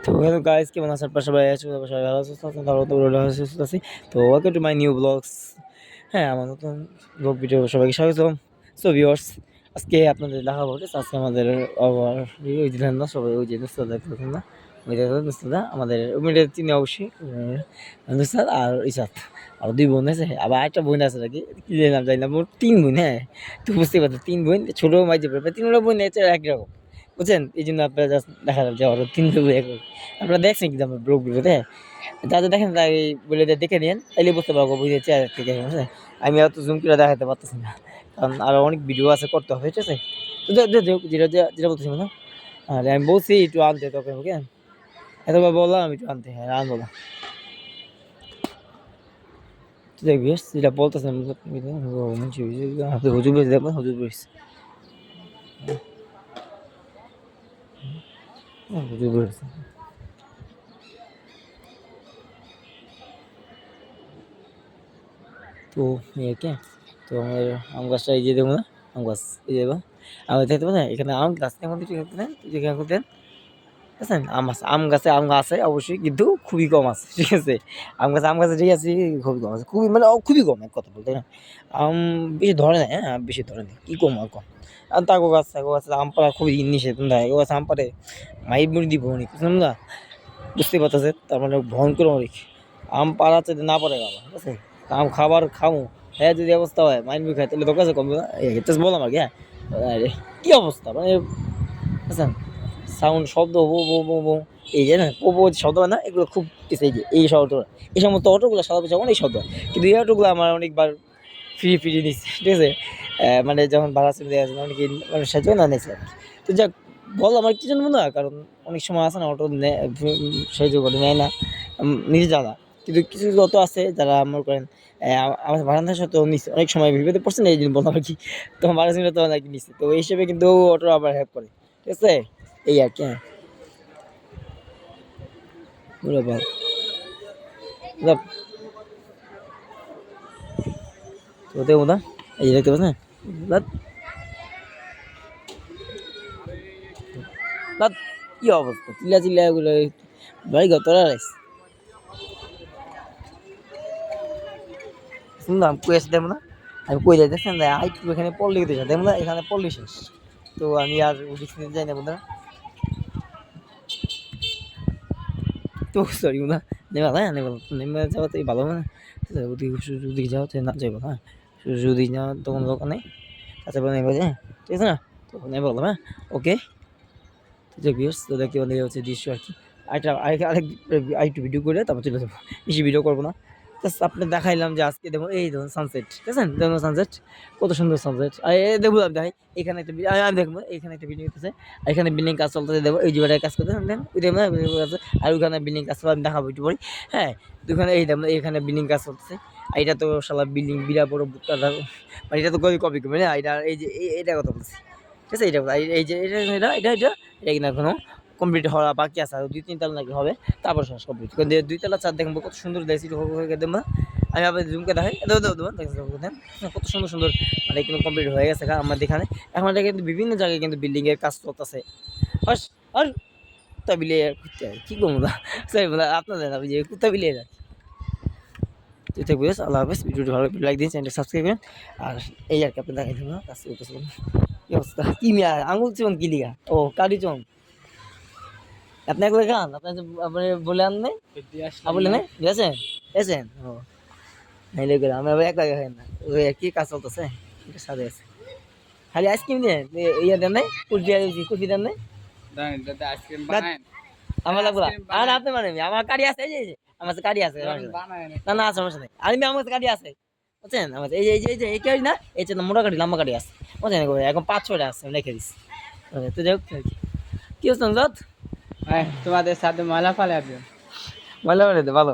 তো hello guys, কেমন আছেন আপনারা? সবাই আছেন, সবাই ভালো আছেন, ভালো তো ভালো সুস্থ আছি। তো welcome to my new blogs. হ্যাঁ, আমার নতুন ব্লগ ভিডিও সবাইকে স্বাগতম। সো ভিউয়ার্স, আজকে আপনাদের দেখাবো যে আজকে আমাদের আবার ওই দিলেন না সবাই, ওই যে নুসরাত দেখতেছেন না, ওই যে নুসরাত আমাদের ওই চিনি অবশ্যই, নুসরাত আর ইসাত, আর দুই বোন আছে, আবার একটা বোন আছে নাকি কি নাম জানি না, মোট তিন বোন। হ্যাঁ, তো বুঝতে পারছেন, তিন বোন, ছোট মাঝে তিনটা বোন একরকম, বুঝছেন? এই জন্য আপনারা জাস্ট দেখা যাবে যে ওরা তিন ভাই এক। আপনারা দেখছেন কিন্তু আমার ব্লগ ভিডিওতে, যাদের দেখেন তাই বলে দেখে নিন, তাইলে বুঝতে পারবো বুঝে চেহারা থেকে, বুঝছেন? আমি অত জুম করে দেখাতে পারতেছি না, কারণ আরো অনেক ভিডিও আছে করতে হবে, ঠিক আছে? তো যেটা যেটা বলতেছি না, আর আমি বলছি একটু আনতে তোকে, ওকে? এতবার বললাম একটু আনতে, হ্যাঁ আনবো না। তো দেখবি যেটা বলতেছেন, হুজুর বলেছে, দেখবো হুজুর বলেছে, হুজুর বলেছে। তো এই আর কি। তো আমাদের আম গাছটা এই যে দেখবো না, আম গাছ এই যে আমি দেখতে পাচ্ছেন এখানে আম গাছ তেমন কিছু দেখতেছেন, যেখানে করতেন বুঝছেন, আম গাছে আম আছে অবশ্যই, কিন্তু খুবই কম আছে, ঠিক আছে? আম গাছে ঠিক আছে, খুবই কম আছে, খুবই মানে খুবই কম, এক কথা বলতে না। আম বেশি ধরে না, হ্যাঁ বেশি ধরে না, কি কম আর কম। আর তাকো গাছ আম পাড়া খুবই নিষেধ, ও গাছ আম পাড়ে মাই মুড়ি দিব অনেক, বুঝলেন না? বুঝতে পারতেছে, তার মানে ভয়ঙ্কর অনেক আম পাড়াচ্ছে না পারে বাবা, ঠিক আছে? আম খাবার খামো, হ্যাঁ যদি অবস্থা হয় মাইন মুই খাই, তাহলে তোর কাছে কমবে না, এটা বললাম আর কি। হ্যাঁ, আরে, কি অবস্থা মানে, বুঝছেন? সাউন্ড শব্দ বো বো বো বো, এই যে না বো বো শব্দ হয় না, এগুলো খুব এই যে এই শব্দ, এই সমস্ত অটোগুলো সাদা পেঁচা অনেক শব্দ হয়। কিন্তু এই অটোগুলো আমার অনেকবার ফিরিয়ে নিচ্ছে, ঠিক আছে? মানে যখন ভাড়া ছিল দেওয়া আছে অনেকে মানে সাহায্য না নিয়েছে আর কি। তো যাক, বল আমার কি জন্য না, কারণ অনেক সময় আছে না অটো সাহায্য করে নেয় না, নিজে জানা। কিন্তু কিছু যত আছে যারা মনে করেন আমার ভাড়া থাকার সত্ত্বেও নিচ্ছে, অনেক সময় বিপদে পড়ছে না, এই জন্য বললাম আর কি। তো ভাড়া ছিল তো নাকি নিচ্ছে, তো এই হিসেবে কিন্তু অটো আবার হেল্প করে, ঠিক আছে? এই আর কি। হ্যাঁ, বলো বল। যাক, তো দেখবো না, এই যে দেখতে পাচ্ছেন, বাট বাট কি অবস্থা, চিল্লা চিল্লা এগুলো বাড়ি ঘর তোলা রাইস, শুনলাম কই আসে দেখবো না। আমি কই যাই দেখছেন, আই এখানে পড়লে কিন্তু দেখবো না, এখানে পড়লে শেষ। তো আমি আর রিস্ক নিতে যাই না বন্ধুরা। তো সরি বন্ধুরা, নেবা হ্যাঁ নেবা, নেমে যাওয়াতে ভালো না, ওদিকে যদি যাও তো না যাবো, হ্যাঁ যদি না তো কোনো দোকান নেই, আচ্ছা বলে নেবো, হ্যাঁ ঠিক আছে না? তো নেবো বললাম, হ্যাঁ ওকে। তো যে ভিউয়ার্স, তো দেখতে পাচ্ছি হচ্ছে দৃশ্য আর কি। আরেকটু ভিডিও করে তারপর চলে যাবো, বেশি ভিডিও করবো না। জাস্ট আপনি দেখাইলাম যে আজকে দেখো এই দেখুন সানসেট, ঠিক আছে? দেখুন সানসেট, কত সুন্দর সানসেট। আর দেখবো আমি দেখাই, এখানে একটা আমি দেখবো এখানে একটা বিল্ডিং হতেছে, আর এখানে বিল্ডিং কাজ চলতেছে, দেখবো এই জায়গায় কাজ করতে দেন ওই দেখবো বিল্ডিং কাজ, আর ওইখানে বিল্ডিং কাজ আমি দেখাবো একটু পরে। হ্যাঁ, তো ওখানে এই দেখবো এখানে বিল্ডিং কাজ চলতেছে, আর এটা তো শালা বিল্ডিং বিরাট বড় বুটকা, মানে এটা তো কবি কপি করবে না, এটা এই যে এটা কথা বলছি, ঠিক আছে? এটা এই যে এটা কিনা এখনো কমপ্লিট হওয়া বাকি আছে, আর দুই তিন তলা নাকি হবে, তারপর শেষ কমপ্লিট। কিন্তু দুই তলা চার দেখবো কত সুন্দর দেখছি, দেবো আমি আবার জুমকে দেখাই, দেখেন কত সুন্দর সুন্দর, মানে কিন্তু কমপ্লিট হয়ে গেছে আমাদের এখানে। এখন এটা কিন্তু বিভিন্ন জায়গায় কিন্তু বিল্ডিং এর কাজ চলতেছে। হস আর কুত্তা বিলে কি করবো না, সরি বলা আপনাদের না, যে কুত্তা বিলে তুই থাকবি। আল্লাহ হাফেজ, ভিডিওটি ভালো লাইক দিন, চ্যানেলটা সাবস্ক্রাইব করেন। আর এই আর কি আপনি দেখাই দেবো না, কাজ করতেছে কি অবস্থা, কি মিয়া আঙুল চোন কি লিগা, ও কারি চোন, আপনি একলা খান, আপনি বলে আন নাই, বলে নাই গেছেন গেছেন, ও নাইলে করে আমি আবার একলা খাই না, ওই কি কাজ চলতেছে, এটা সাথে আছে। খালি আইসক্রিম দেন, ইয়ে দেন নাই, কুলফি, কুলফি দেন নাই, আমার লাগবে না। আর আপনি মানে আমার কারি আছে, এই যে আমার কাছে কারি আছে, না না সমস্যা নেই, আমি আমার কাছে কারি আছে, বুঝছেন? আমার এই যে এই কারি না, এই যে মোটা কারি লম্বা কারি আছে, বুঝছেন? এখন 5-6টা আছে, আমি রেখে দিচ্ছি। তো যাই হোক, কি হচ্ছে তোমাদের সাথে ময়লা ফেলে, ভালো ভালো।